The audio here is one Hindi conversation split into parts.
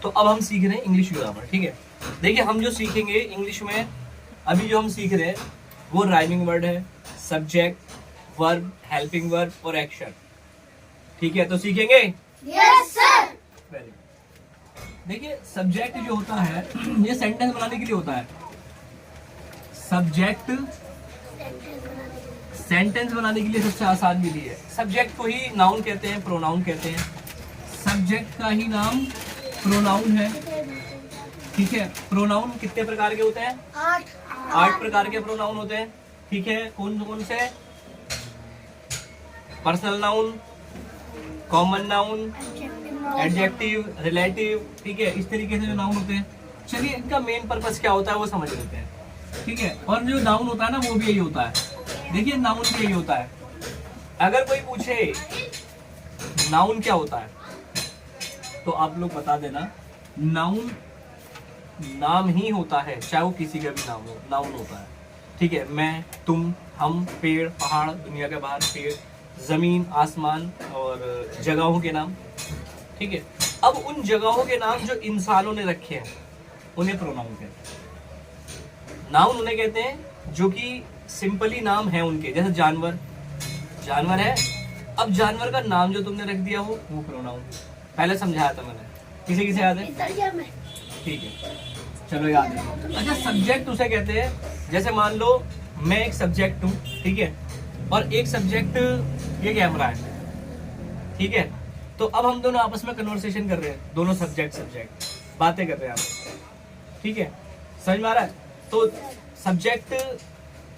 तो अब हम सीख रहे हैं इंग्लिश ग्रामर, ठीक है। देखिए हम जो सीखेंगे इंग्लिश में, अभी जो हम सीख रहे हैं वो राइमिंग वर्ड है, सब्जेक्ट, वर्ब, हेल्पिंग वर्ब और एक्शन, ठीक है। तो सीखेंगे? Yes sir. Very good. देखिए सब्जेक्ट जो होता है ये सेंटेंस बनाने के लिए होता है। सब्जेक्ट सेंटेंस बनाने के लिए सबसे आसान विधि है। सब्जेक्ट को ही नाउन कहते हैं, प्रोनाउन कहते हैं। सब्जेक्ट का ही नाम प्रोनाउन है, ठीक है। प्रोनाउन कितने प्रकार के होते हैं? 8 प्रकार के प्रोनाउन होते हैं, ठीक है। कौन कौन से? Personal noun, common noun, adjective, relative, ठीक है। इस तरीके से जो नाउन होते हैं, चलिए इनका मेन पर्पस क्या होता है वो समझ लेते हैं, ठीक है। और जो नाउन होता है ना वो भी यही होता है। देखिए नाउन भी यही होता है। अगर कोई पूछे नाउन क्या होता है तो आप लोग बता देना, नाउन नाम ही होता है, चाहे वो किसी का भी नाम हो, नाउन होता है, ठीक है। मैं, तुम, हम, पेड़, पहाड़, दुनिया के बाहर पेड़, जमीन, आसमान और जगहों के नाम, ठीक है। अब उन जगहों के नाम जो इंसानों ने रखे हैं उन्हें प्रोनाउन कहते हैं। नाउन उन्हें कहते हैं जो कि सिंपली नाम है उनके, जैसे जानवर, जानवर है। अब जानवर का नाम जो तुमने रख दिया वो प्रोनाउन। पहले समझाया था मैंने, किसी किसे याद है? ठीक है, चलो याद है। अच्छा सब्जेक्ट उसे कहते हैं, जैसे मान लो मैं एक सब्जेक्ट हूँ, ठीक है, और एक सब्जेक्ट ये कैमरा है, ठीक है। तो अब हम दोनों आपस में कन्वर्सेशन कर रहे हैं, दोनों सब्जेक्ट बातें कर रहे हैं आपस में, ठीक है। समझ में आ रहा है? तो सब्जेक्ट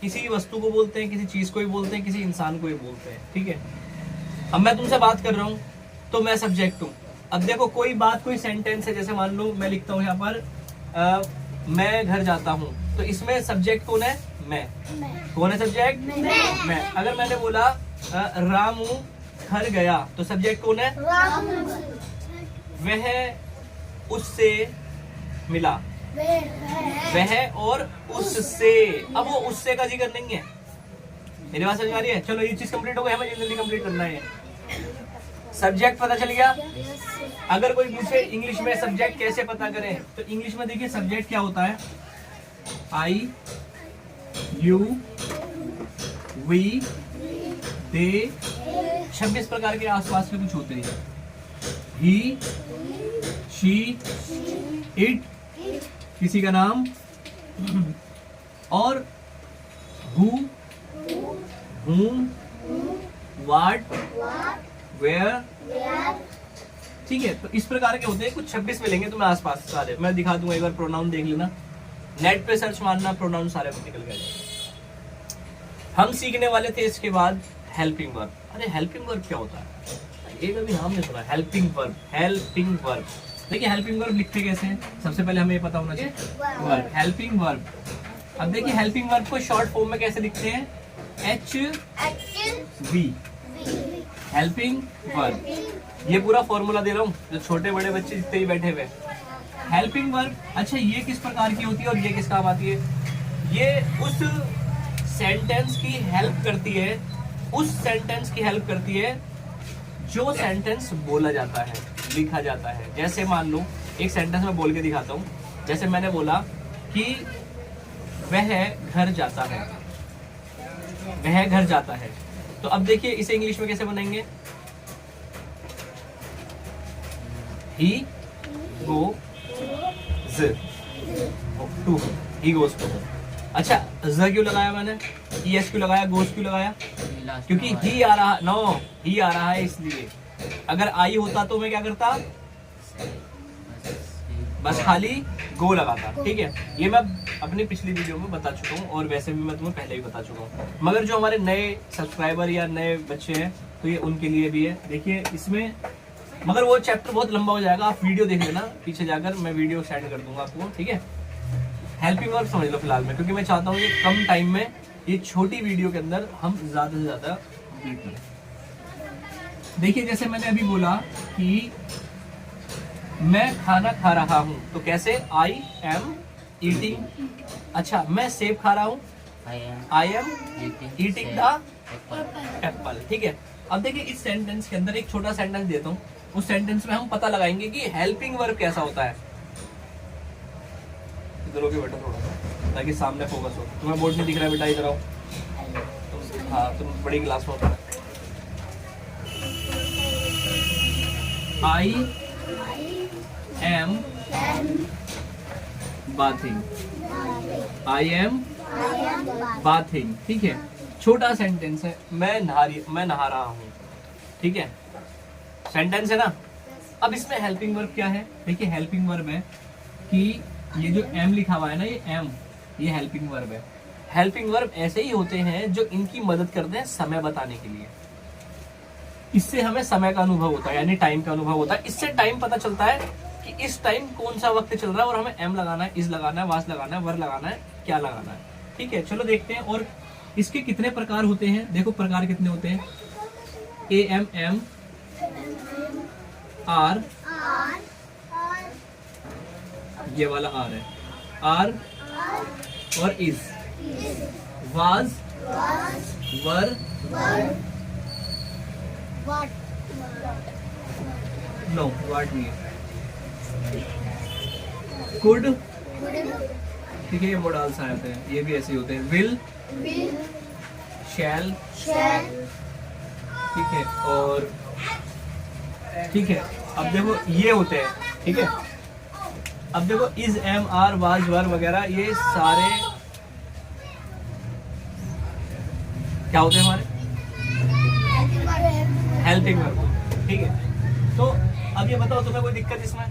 किसी वस्तु को बोलते हैं, किसी चीज को भी बोलते हैं, किसी इंसान को भी बोलते हैं, ठीक है। अब मैं तुमसे बात कर रहा हूँ तो मैं सब्जेक्ट हूँ। अब देखो कोई बात, कोई सेंटेंस है, जैसे मान लो मैं लिखता हूँ यहाँ पर मैं घर जाता हूँ, तो इसमें सब्जेक्ट कौन है? मैं। कौन है सब्जेक्ट? मैं। अगर मैंने बोला रामू घर गया, तो सब्जेक्ट कौन है? वह उससे मिला, वह और उससे। अब वो उससे का जिक्र नहीं है। मेरी बात समझ आ रही है? चलो ये चीज कंप्लीट हो गई, हमें जल्दी कंप्लीट करना है। सब्जेक्ट पता चल गया। अगर कोई पूछे इंग्लिश में सब्जेक्ट कैसे पता करें, तो इंग्लिश में देखिए सब्जेक्ट क्या होता है? आई, यू, वी, दे, 26 प्रकार के आसपास के कुछ होते हैं। ही, शी, इट, किसी का नाम, और हु, whom, what, where, ठीक है। तो इस प्रकार के होते हैं, कुछ 26 मिलेंगे तुम्हें आसपास सारे। मैं दिखा दूंगा, एक बार प्रोनाउन देख लेना, नेट पे सर्च मारना, प्रोनाउन सारे निकल गए। हम सीखने वाले थे इसके बाद हेल्पिंग वर्ब। अरे हेल्पिंग वर्ब क्या होता है? ये कभी नाम नहीं सुना, हेल्पिंग वर्ब। हेल्पिंग वर्ब, देखिए हेल्पिंग वर्ब लिखते कैसे हैं, सबसे पहले हमें ये पता होना चाहिए। Verb, helping verb. अब देखिए हेल्पिंग वर्ब को शॉर्ट फॉर्म में कैसे लिखते हैं? HV, helping verb. ये पूरा फॉर्मूला दे रहा हूँ, जो छोटे बड़े बच्चे जितने भी बैठे हुए। हेल्पिंग वर्ब, अच्छा ये किस प्रकार की होती है और ये किस काम आती है? ये उस सेंटेंस की हेल्प करती है, उस सेंटेंस की हेल्प करती है जो सेंटेंस बोला जाता है, लिखा जाता है। जैसे मान लो एक सेंटेंस में बोल के दिखाता हूँ, जैसे मैंने बोला कि वह घर जाता है, वह घर जाता है। तो अब देखिए इसे इंग्लिश में कैसे बनाएंगे? He goes to, he goes to। अच्छा ज क्यों लगाया मैंने? ES क्यों लगाया? गोस क्यों लगाया? क्योंकि ही आ रहा, नो ही आ रहा है इसलिए। अगर आई होता तो मैं क्या करता? बस खाली गो लगाता, ठीक है। ये मैं अपनी पिछली वीडियो में बता चुका हूँ, और वैसे भी मैं तुम्हें पहले भी बता चुका हूँ, मगर जो हमारे नए सब्सक्राइबर या नए बच्चे हैं तो ये उनके लिए भी है। देखिए इसमें, मगर वो चैप्टर बहुत लंबा हो जाएगा, आप वीडियो देख लेना पीछे जाकर, मैं वीडियो सेंड कर दूंगा आपको, ठीक है। हेल्पिंग वर्ब समझ लो फिलहाल में, क्योंकि मैं चाहता हूँ ये कम टाइम में, ये छोटी वीडियो के अंदर हम ज्यादा से ज्यादा कंप्लीट करें। देखिए जैसे मैंने अभी बोला कि मैं खाना खा रहा हूँ, तो कैसे? I am eating. अच्छा मैं सेब खा रहा हूँ, I am eating the Apple, ठीक है। अब देखिए इस सेंटेंस के अंदर एक छोटा सेंटेंस देता हूँ, उस सेंटेंस में हम पता लगाएंगे कि हेल्पिंग वर्ब कैसा होता है। इधर होके बैठो थोड़ा सा ताकि सामने फोकस हो। तुम्हें बोर्ड नहीं दिख रहा है बेटा, इधर आओ। हाँ तुम बड़ी क्लास में होता है। I am bathing, I am bathing, ठीक है। छोटा सेंटेंस है, मैं नहा रहा हूँ, ठीक है, सेंटेंस है ना। अब इसमें हेल्पिंग वर्ब क्या है? देखिए हेल्पिंग वर्ब है कि ये जो एम लिखा हुआ है ना, ये एम, ये हेल्पिंग वर्ब है। हेल्पिंग वर्ब ऐसे ही होते हैं जो इनकी मदद करते हैं समय बताने के लिए। इससे हमें समय का अनुभव होता है, यानी टाइम का अनुभव होता है। इससे टाइम पता चलता है कि इस टाइम कौन सा वक्त चल रहा है और हमें एम लगाना है, इज लगाना है, वास लगाना है, वर लगाना है, क्या लगाना है, ठीक है। चलो देखते हैं। और इसके कितने प्रकार होते हैं, देखो प्रकार कितने होते हैं। ए एम एम, आर, ये वाला आर है, आर और is, was, were, know what नहीं है, कुड, ठीक है, ये मोडाल्स आए होते हैं, ये भी ऐसे होते हैं। विल, शैल, ठीक है, और ठीक है। अब देखो ये होते हैं, ठीक है। अब देखो इज, एम, आर, वाज, वर वगैरह ये सारे क्या होते हैं हमारे? हेल्पिंग वर्ब, ठीक है। तो अब ये बताओ तुम्हें कोई दिक्कत इसमें?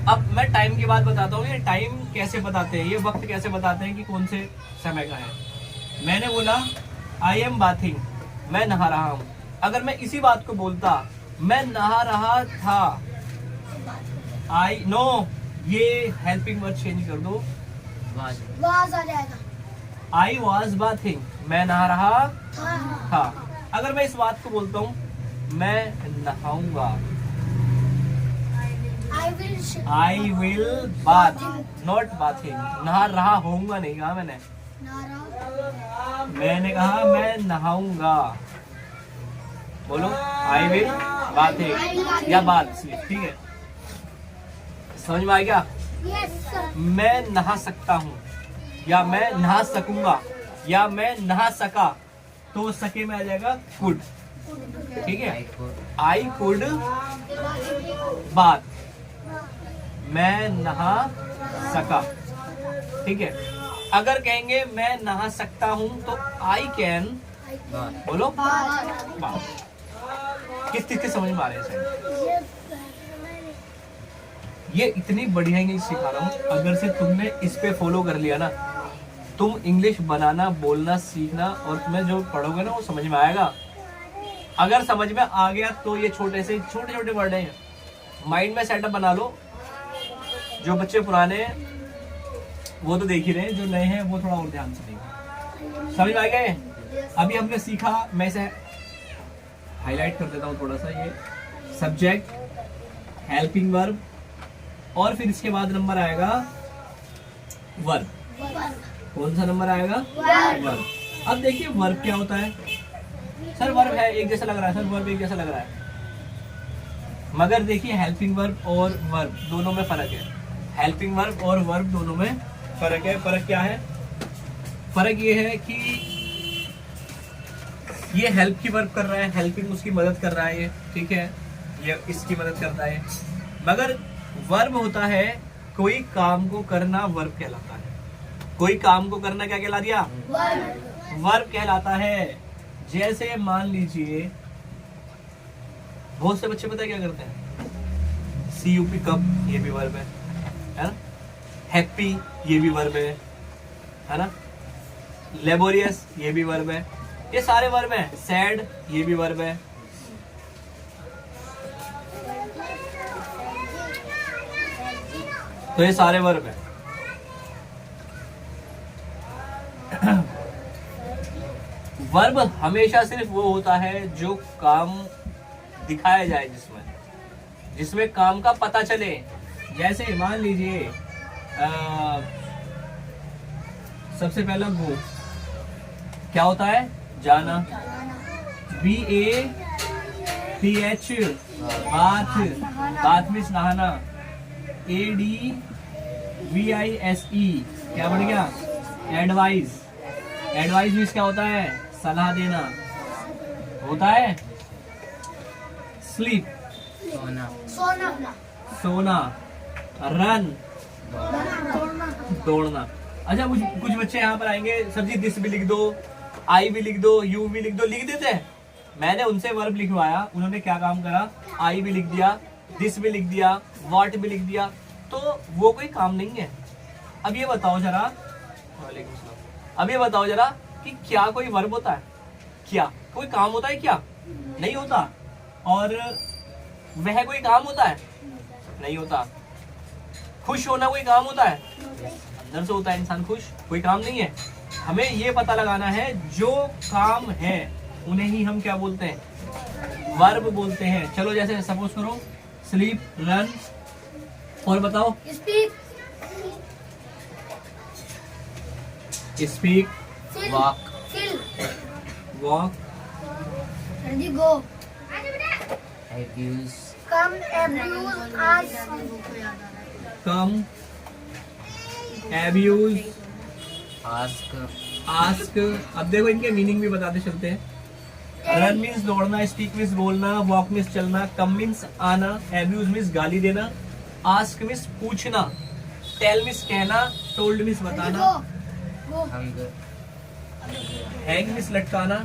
अब मैं टाइम की बात बताता हूँ। ये टाइम कैसे बताते हैं, ये वक्त कैसे बताते हैं कि कौन से समय का है। मैंने बोला आई एम बाथिंग, मैं नहा रहा हूँ। अगर मैं इसी बात को बोलता मैं नहा रहा था, आई नो, ये हेल्पिंग वर्ब चेंज कर दो, वाज आ जाएगा। आई वाज बाथिंग, मैं नहा रहा था। अगर मैं इस बात को बोलता हूँ मैं नहाऊंगा, I will bath, not bathing, नहा रहा होऊंगा नहीं कहा मैंने, मैंने कहा मैं नहाऊंगा। बोलो आई विल बाथिंग या बाथ, ठीक है। समझ में आ गया? मैं नहा सकता हूँ, या मैं नहा सकूंगा, या मैं नहा सका, तो सके में आ जाएगा कुड, ठीक है। आई कुड बाथ, मैं नहा सका, ठीक है। अगर कहेंगे मैं नहा सकता हूं तो आई कैन, बोलो बाथ। किस समझ में आ रहे हैं? ये इतनी बढ़िया इंग्लिश सिखा रहा हूँ, अगर से तुमने इस पे फॉलो कर लिया ना, तुम इंग्लिश बनाना, बोलना सीखना, और तुम्हें जो पढ़ोगे ना वो समझ में आएगा। अगर समझ में आ गया तो ये छोटे छोटे वर्ड हैं, माइंड में सेटअप बना लो। जो बच्चे पुराने हैं वो तो देख ही रहे हैं, जो नए हैं वो थोड़ा और ध्यान से देखें। समझ में आ गए? अभी हमने सीखा, मैं इसे हाईलाइट कर देता हूँ थोड़ा सा। ये सब्जेक्ट, हेल्पिंग वर्ब, और फिर इसके बाद नंबर आएगा वर्ब। कौन सा नंबर आएगा? वर्ब। अब देखिए वर्ब क्या होता है। सर वर्ब है एक जैसा लग रहा है, सर वर्ब एक जैसा लग रहा है, मगर देखिए हेल्पिंग वर्ब और वर्ब दोनों में फर्क है। हेल्पिंग वर्ब और वर्ब दोनों में फर्क है। फर्क क्या है? फर्क ये है कि ये हेल्प की वर्ब कर रहा है, हेल्पिंग उसकी मदद कर रहा है, ये ठीक है, ये इसकी मदद करता है। मगर वर्ब होता है कोई काम को करना, वर्ब कहलाता है। कोई काम को करना क्या कहला दिया? वर्ब कहलाता है। जैसे मान लीजिए बहुत से बच्चे पता है क्या करते हैं, CUP कप, ये भी वर्ब है ना। हैप्पी ये भी वर्ब है ना। लेबोरियस ये भी वर्ब है, ये सारे वर्ब हैं। सैड ये भी वर्ब है। तो ये सारे वर्ब हैं। वर्ब हमेशा सिर्फ वो होता है जो काम दिखाया जाए, जिसमें काम का पता चले। जैसे मान लीजिए सबसे पहला गो क्या होता है? जाना। BATH बाथ, बाथ मीन्स नहाना, ADVISE क्या बन गया? एडवाइस, एडवाइस मीन्स क्या होता है? सलाह देना होता है। स्लीप, सोना, रन, दौड़ना। अच्छा कुछ बच्चे यहाँ पर आएंगे, सर जी दिस भी लिख दो, आई भी लिख दो, यू भी लिख दो, लिख देते हैं। मैंने उनसे वर्ब लिखवाया, उन्होंने क्या काम करा? आई भी लिख दिया, दिस भी लिख दिया, व्हाट भी लिख दिया, तो वो कोई काम नहीं है। अब ये बताओ जरा, अब ये बताओ जरा कि क्या कोई वर्ब होता है? क्या कोई काम होता है? क्या नहीं होता। और वह कोई काम होता है? नहीं होता। खुश होना कोई काम होता है? अंदर से होता है इंसान खुश, कोई काम नहीं है। हमें ये पता लगाना है जो काम है उन्हें ही हम क्या बोलते हैं? वर्ब बोलते हैं। चलो जैसे सपोज करो स्लीप, रन, और बताओ speak, walk, walk, go, abuse, come, abuse, ask, come, abuse, ask, ask. अब देखो इनके मीनिंग भी बताते चलते हैं। रन मीन्स दौड़ना, स्पीक मीन्स बोलना, वॉक मीन्स चलना, कम मीन्स आना, एब्यूज मीन्स गाली देना, आस्क मीन्स पूछना, टेल मीन्स कहना, टोल्ड मीन्स बताना, hunger, हैंग मीन्स लटकाना,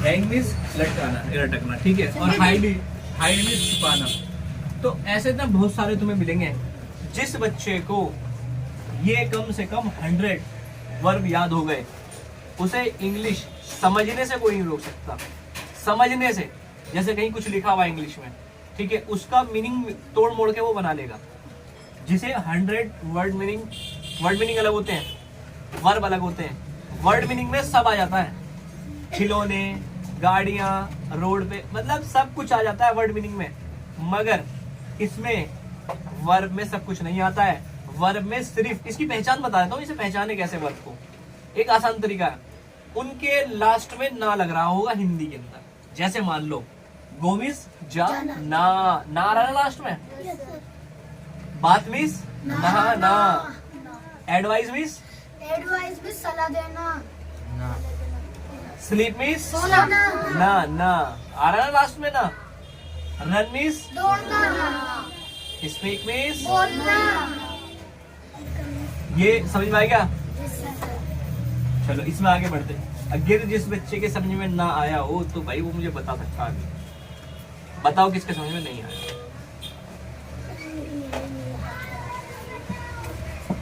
हैंग मीन्स लटकाना, लटकना, ठीक है। और हाइड, हाइड मीन्स छुपाना। तो ऐसे ना बहुत सारे तुम्हें मिलेंगे। जिस बच्चे को ये कम से कम 100 वर्ब याद हो गए, उसे इंग्लिश समझने से कोई नहीं रोक सकता। समझने से, जैसे कहीं कुछ लिखा हुआ इंग्लिश में, ठीक है, उसका मीनिंग तोड़ मोड़ के वो बना लेगा। जिसे 100 वर्ड मीनिंग अलग होते हैं, वर्ब अलग होते हैं। वर्ड मीनिंग में सब आ जाता है, खिलौने, गाड़ियां, रोड पे, मतलब सब कुछ आ जाता है वर्ड मीनिंग में। मगर इसमें वर्ब में सब कुछ नहीं आता है। वर्ब में सिर्फ इसकी पहचान बता देता हूँ, इसे पहचाने कैसे वर्ब को। एक आसान तरीका है, उनके लास्ट में ना लग रहा होगा हिंदी के अंदर। जैसे मान लो गोमिस जा ना, ना रहा लास्ट में। बात मिस नहाना, एडवाइस मिस एडवाइस भी सलाह देना, na, स्लीप मिस सोना, ना आ रहा है लास्ट में ना। रन मिस दौड़ना, स्पीक मिस, बोलना। ये समझ में आ गया? चलो इसमें आगे बढ़ते। अगर जिस बच्चे के समझ में ना आया हो तो भाई वो मुझे बता सकता है। आगे बताओ किसके समझ में नहीं आया।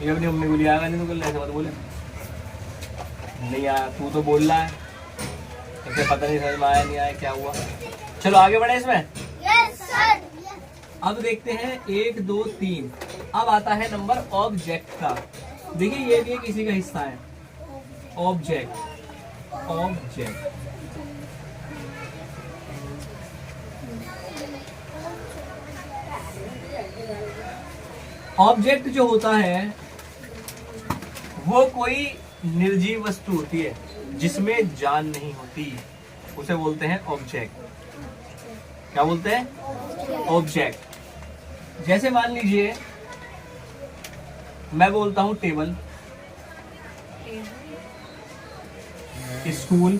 ये अपनी मम्मी को लिया आएगा, नहीं तो कल ऐसे मत बोले नहीं आया, तू तो बोल रहा है, तो पता नहीं समझ में आया नहीं आया क्या हुआ। चलो आगे बढ़े इसमें। Yes sir. अब देखते हैं 1 2 3। अब आता है नंबर ऑब्जेक्ट का। देखिए ये भी किसी का हिस्सा है। ऑब्जेक्ट, ऑब्जेक्ट, ऑब्जेक्ट जो होता है वो कोई निर्जीव वस्तु होती है जिसमें जान नहीं होती, उसे बोलते हैं ऑब्जेक्ट। क्या बोलते हैं? ऑब्जेक्ट। जैसे मान लीजिए मैं बोलता हूं table, school,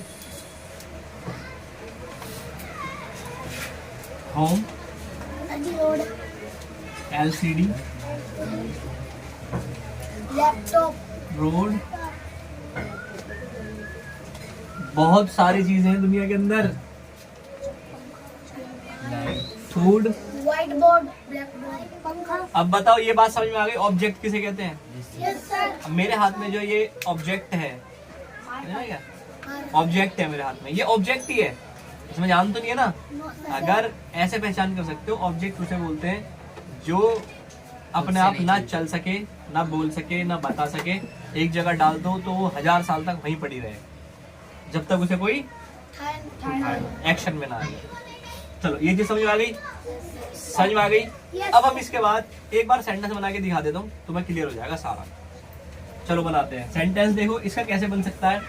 home, LCD, laptop, road, बहुत सारी चीजें हैं दुनिया के अंदर। Food, white board, black board, पंखा। अब बताओ ये बात समझ में आ गई? ऑब्जेक्ट किसे कहते हैं? Yes sir. अब मेरे हाथ में जो ये ऑब्जेक्ट है, ऑब्जेक्ट है मेरे हाथ में, ये ऑब्जेक्ट ही है, इसमें जान तो नहीं है ना। अगर ऐसे पहचान कर सकते हो, ऑब्जेक्ट उसे बोलते हैं जो अपने आप ना चल सके, ना बोल सके, ना बता सके। एक जगह डाल दो तो वो 1000 साल तक वहीं पड़ी रहे, जब तक उसे कोई एक्शन में ना आए। चलो ये चीज समझ में आ गई? समझ में आ गई? अब हम इसके बाद एक बार सेंटेंस बना के दिखा देता हूँ, तुम्हें क्लियर हो जाएगा सारा। चलो बनाते हैं सेंटेंस। देखो इसका कैसे बन सकता है।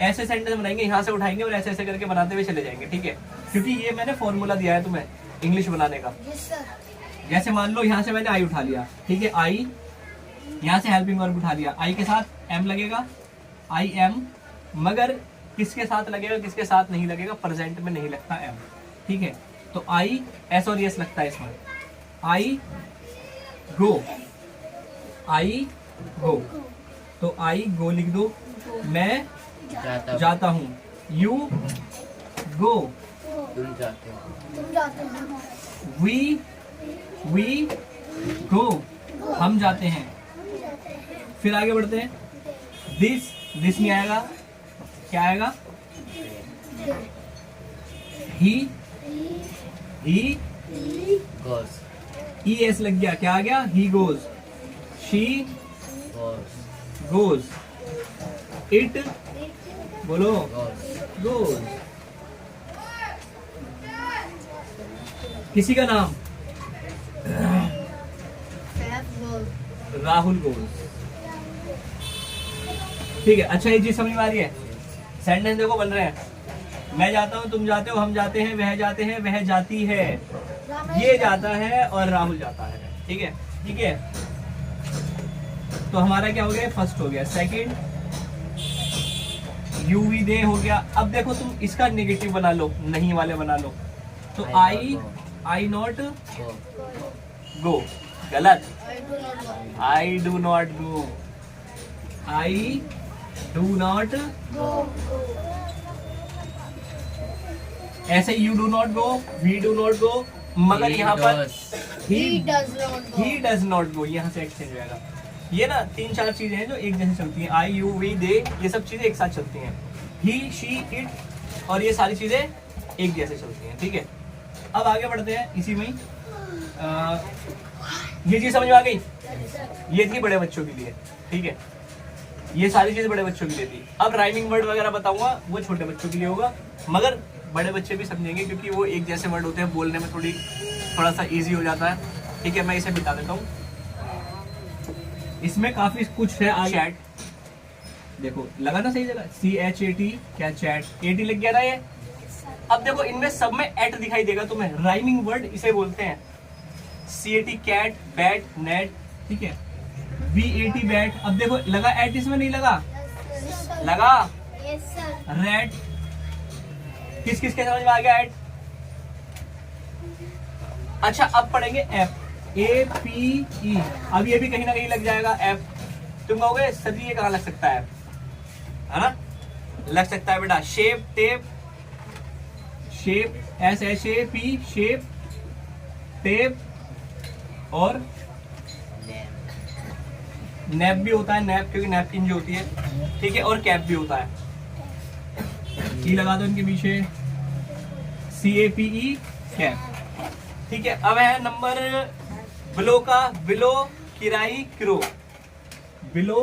ऐसे सेंटेंस बनाएंगे, यहाँ से उठाएंगे और ऐसे ऐसे करके बनाते हुए चले जाएंगे, ठीक है। क्योंकि ये मैंने फॉर्मूला दिया है तुम्हें इंग्लिश बनाने का। Yes sir. जैसे मान लो यहाँ से मैंने आई उठा लिया, ठीक है, आई, यहाँ से हेल्पिंग वर्ब उठा लिया, आई के साथ एम लगेगा, आई एम, मगर किसके साथ लगेगा, किसके साथ नहीं लगेगा, प्रेजेंट में नहीं लगता एम, ठीक है। तो आई एस और यस लगता है इसमें। आई गो, आई गो, तो आई गो लिख दो, मैं जाता हूँ, यू गो, तुम जाते हो, तुम जाते हो। वी गो, हम जाते हैं। फिर आगे बढ़ते हैं, दिस नहीं आएगा, क्या आएगा, ही goes, ई एस लग गया, क्या आ गया, he goes, she goes, goes, it बोलो, goes, गोज। किसी का नाम, राहुल गोज, ठीक है। अच्छा ये चीज समझ में आ रही है, सेंटेंस देखो बन रहे हैं, मैं जाता हूँ, तुम जाते हो, हम जाते हैं, वह जाते हैं, वह जाती है, ये जाता है और राहुल जाता है, ठीक है, ठीक है। तो हमारा क्या हो गया, फर्स्ट हो गया, सेकंड यू वी दे हो गया। अब देखो तुम इसका नेगेटिव बना लो, नहीं वाले बना लो, तो आई नॉट go, गो, गलत, I do not go, I do not, ऐसे you do not go, we do not go, मगर he यहाँ पर does, He does not go. He does not go, यहाँ से एक्सचेंज हो जाएगा। ये ना 3-4 चीजें हैं जो एक जैसे चलती हैं, आई यू वी दे, ये सब चीजें एक साथ चलती हैं, ही शी इट, और ये सारी चीजें एक जैसे चलती हैं, ठीक है। अब आगे बढ़ते हैं इसी में ही। ये चीज समझ में आ गई, ये थी बड़े बच्चों के लिए, ठीक है, ये सारी चीज बड़े बच्चों के लिए थी। अब राइमिंग वर्ड वगैरह बताऊंगा, वो छोटे बच्चों के लिए होगा, मगर बड़े बच्चे भी समझेंगे क्योंकि वो एक जैसे वर्ड होते हैं, बोलने में थोड़ा सा इजी हो जाता है, ठीक है। मैं इसे बता देता हूँ, इसमें काफी कुछ है आगे। चैट देखो लगा ना सही जगह, CHAT, क्या चैट, AT लग गया ना ये। अब देखो इनमें सब में एट दिखाई देगा तुम्हें, राइमिंग वर्ड इसे बोलते हैं। CAT कैट, बैट, नेट, ठीक है, BAT बैट। अब देखो लगा एट, इसमें नहीं लगा, लगा Yes sir. रेड, किस किस के समझ में आ गया एट। अच्छा अब पढ़ेंगे एप, APE, अब ये भी कहीं ना कहीं लग जाएगा एप। तुम कहोगे सर जी ये कहाँ लग सकता है, है ना, लग सकता है बेटा, shape, tape, shape, SHAP, shape, tape, और नैप भी होता है, नैप क्योंकि नैपकिन जो होती है, ठीक है, और कैप भी होता है। ई लगा दो इनके पीछे, CAPE कैप, ठीक है। अब है नंबर बिलो का, बिलो, किराई, क्रो, बिलो,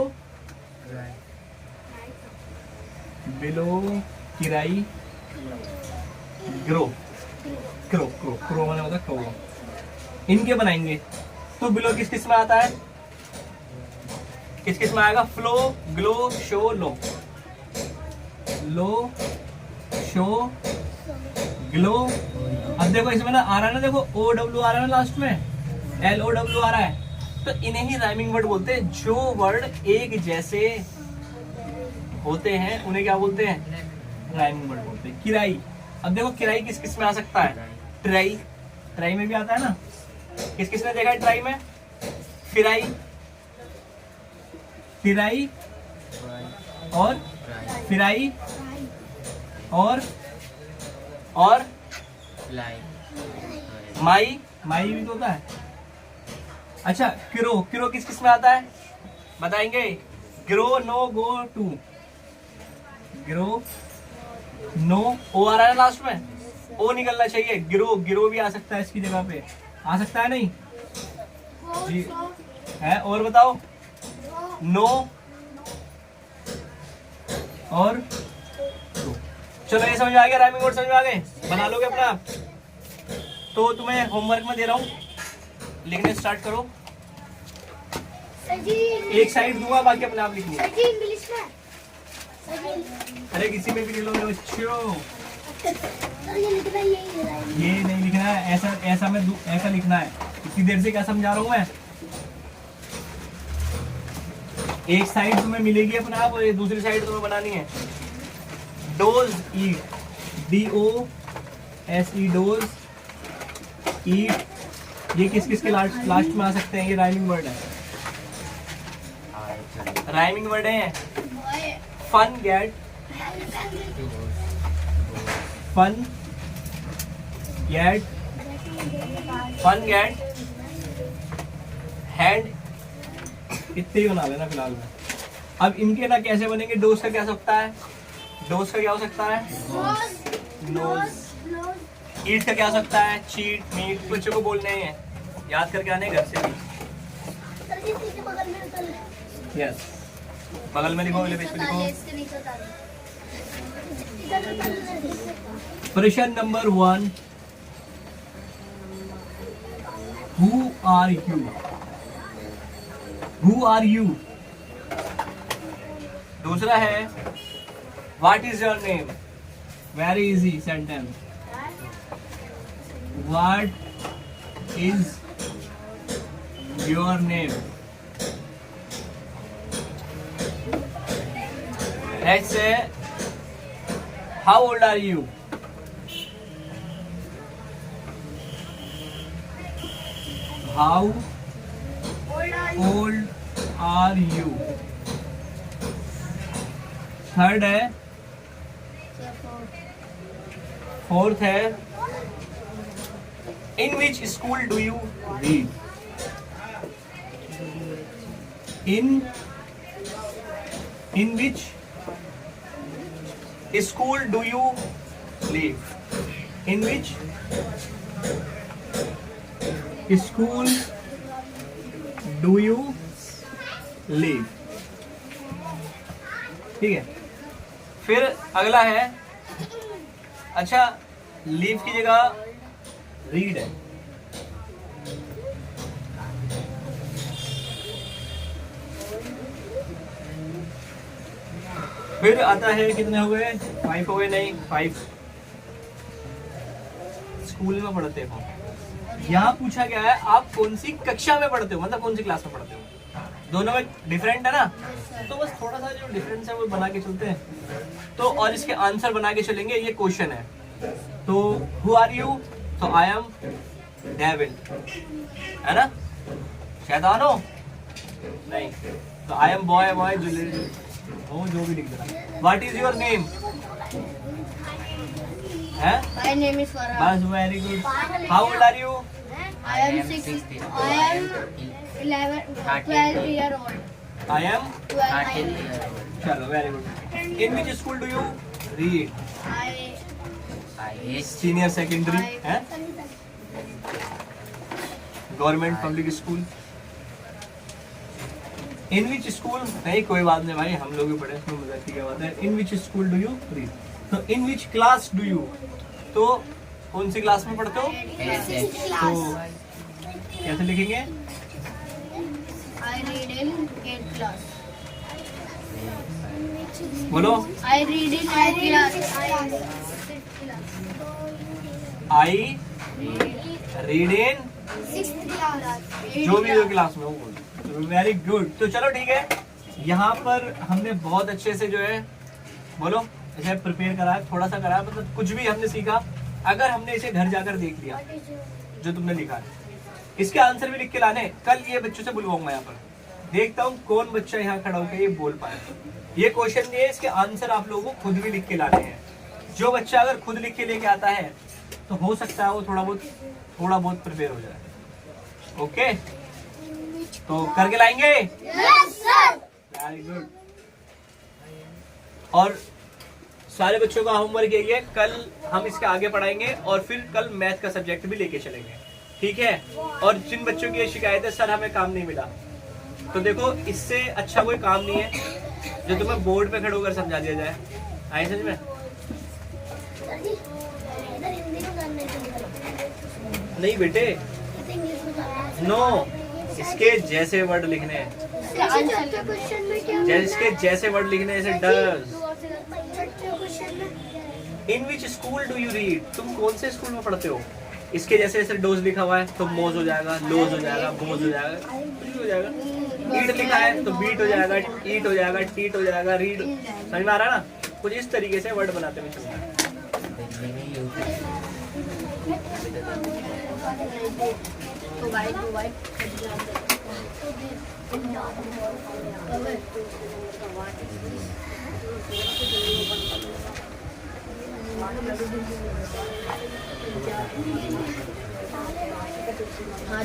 बिलो, किराई, ग्रो, क्रो, क्रो, क्रो मैंने होता क्रो, इनके बनाएंगे। तो बिलो किस किस में आता है, किस किस में आएगा, फ्लो, ग्लो, शो, लो, लो, शो, ग्लो। अब देखो इसमें ना आ रहा है ना, देखो OW आ रहा है ना लास्ट में, LOW आ रहा है, तो इन्हें ही राइमिंग वर्ड बोलते हैं। जो वर्ड एक जैसे होते हैं उन्हें क्या बोलते हैं, राइमिंग वर्ड बोलते हैं। किराई, अब देखो किराई किस किस में आ सकता है, ट्राई, ट्राई में भी आता है ना, किस किस ने देखा है ट्राई में, फिराई, फिराई, और फिराई, और माई, माई भी तो होता है। अच्छा क्रो, क्रो किस किस में आता है बताएंगे, grow, know, go, to, grow, know, O आ रहा है लास्ट में, ओ निकलना चाहिए, गिरो, गिरो भी आ सकता है इसकी जगह पे, आ सकता है नहीं जी है। और बताओ, नो और टू। चलो ये समझ आ गया, राइमिंग वर्ड समझ में आ गए, बना लोगे अपना। तो तुम्हें होमवर्क में दे रहा हूँ, लिखने स्टार्ट करो। सर जी एक साइड दूंगा, बाकी अपने आप लिखनी है। सर जी इंग्लिश में अरे किसी में भी लिख लो मेरे बच्चों, सर ये लिखना यही है। ये नहीं लिखना है, ऐसा ऐसा ऐसा लिखना है। इतनी देर से क्या समझा रहा हूँ मैं। एक साइड तुम्हें मिलेगी अपने आप और दूसरी साइड तुम्हें बनानी है। डोज ईट, DOSE डोज ईट, ये किस किस के लास्ट में आ सकते हैं? ये राइमिंग वर्ड है, राइमिंग वर्ड है। Fun gate, fun gate, fun gate, hand, इतने ही बना लेना फिलहाल में। अब इनके ना कैसे बनेंगे? डोज का क्या सकता है? डोज का क्या हो सकता है? नोज। ईट का क्या हो सकता है? Cheat, meat. बच्चों को बोलने हैं, याद करके आने घर से भी। यस, बगल में लिखो, वाले पेज पे लिखो। प्रश्न number 1, Who are you? Who are you? दूसरा है What is your name? Very easy sentence. What is your name? Let's say, how old are you? How old are you? Third है, फोर्थ है, in which school do you read? In which school do you live? In which school do you live? ठीक है। फिर अगला है, अच्छा लीव की जगह रीड है। फिर आता है, कितने हो गए? 5 हो गए, नहीं 5 स्कूल में पढ़ते हो। यहाँ पूछा गया है आप कौन सी कक्षा में पढ़ते हो, मतलब कौन सी क्लास में पढ़ते हो। दोनों में डिफरेंट है ना, तो बस थोड़ा सा जो डिफरेंस है वो बना के चलते हैं। तो और इसके आंसर बना के चलेंगे। ये क्वेश्चन है, तो हु आर यू? तो आई एम डेविल, है ना, शैतान हो नहीं। तो आई एम बॉय, बॉय जो भी लिख देना। What is your name? है My name is Farhan. बस, very good. How old are you? I am 6. I am 12 year old. I am 12. चलो, very good. In which school do you read? I senior senior secondary है, government public school. In which school नहीं, कोई बात नहीं भाई, हम लोग भी पढ़े, इसमें मजाक की क्या बात है। In which school do you read? तो in which class do you, तो कौन सी क्लास में पढ़ते हो? तो कैसे लिखेंगे? I read in 8th class. बोलो। I read in 8th class. I read in, 6th class. जो भी हो क्लास में, वो बोलो। Very good. तो चलो ठीक है, यहाँ पर हमने बहुत अच्छे से जो है, बोलो, इसे प्रिपेयर करा है, थोड़ा सा करा है, मतलब कुछ भी हमने सीखा। अगर हमने इसे घर जाकर देख लिया जो तुमने लिखा है, इसके आंसर भी लिख के लाने। कल ये बच्चों से बुलवाऊंगा यहाँ पर, देखता हूँ कौन बच्चा यहाँ खड़ा होकर ये बोल पाए। ये क्वेश्चन नहीं है, इसके आंसर आप लोगों को खुद भी लिख के लाने हैं। जो बच्चा अगर खुद लिख के लेके आता है तो हो सकता है वो थोड़ा बहुत प्रिपेयर हो जाए। ओके, तो करके लाएंगे। Yes, sir. Very good. और सारे बच्चों का होमवर्क यही है, कल हम इसके आगे पढ़ाएंगे और फिर कल मैथ का सब्जेक्ट भी लेके चलेंगे, ठीक है। और जिन बच्चों की ये शिकायत है, सर हमें काम नहीं मिला, तो देखो इससे अच्छा कोई काम नहीं है जो तुम्हें बोर्ड पे खड़े होकर समझा दिया जाए। आए समझ में? नहीं बेटे, नो, इसके जैसे वर्ड लिखने हैं, इसके आंसर क्वेश्चन में क्या इसके जैसे वर्ड लिखने हैं, जैसे does, in which school do you read, तुम कौन से स्कूल में पढ़ते हो। इसके जैसे जैसे डोज लिखा हुआ है तो मोज हो जाएगा, लोज हो जाएगा, बोज हो जाएगा, कुछ भी हो जाएगा। ईट लिखा है तो बीट हो जाएगा, ईट हो जाएगा, टीट हो जाएगा, रीड। समझ में आ रहा है ना, कुछ इस तरीके से वर्ड बनाते हुए चलना है। हाँ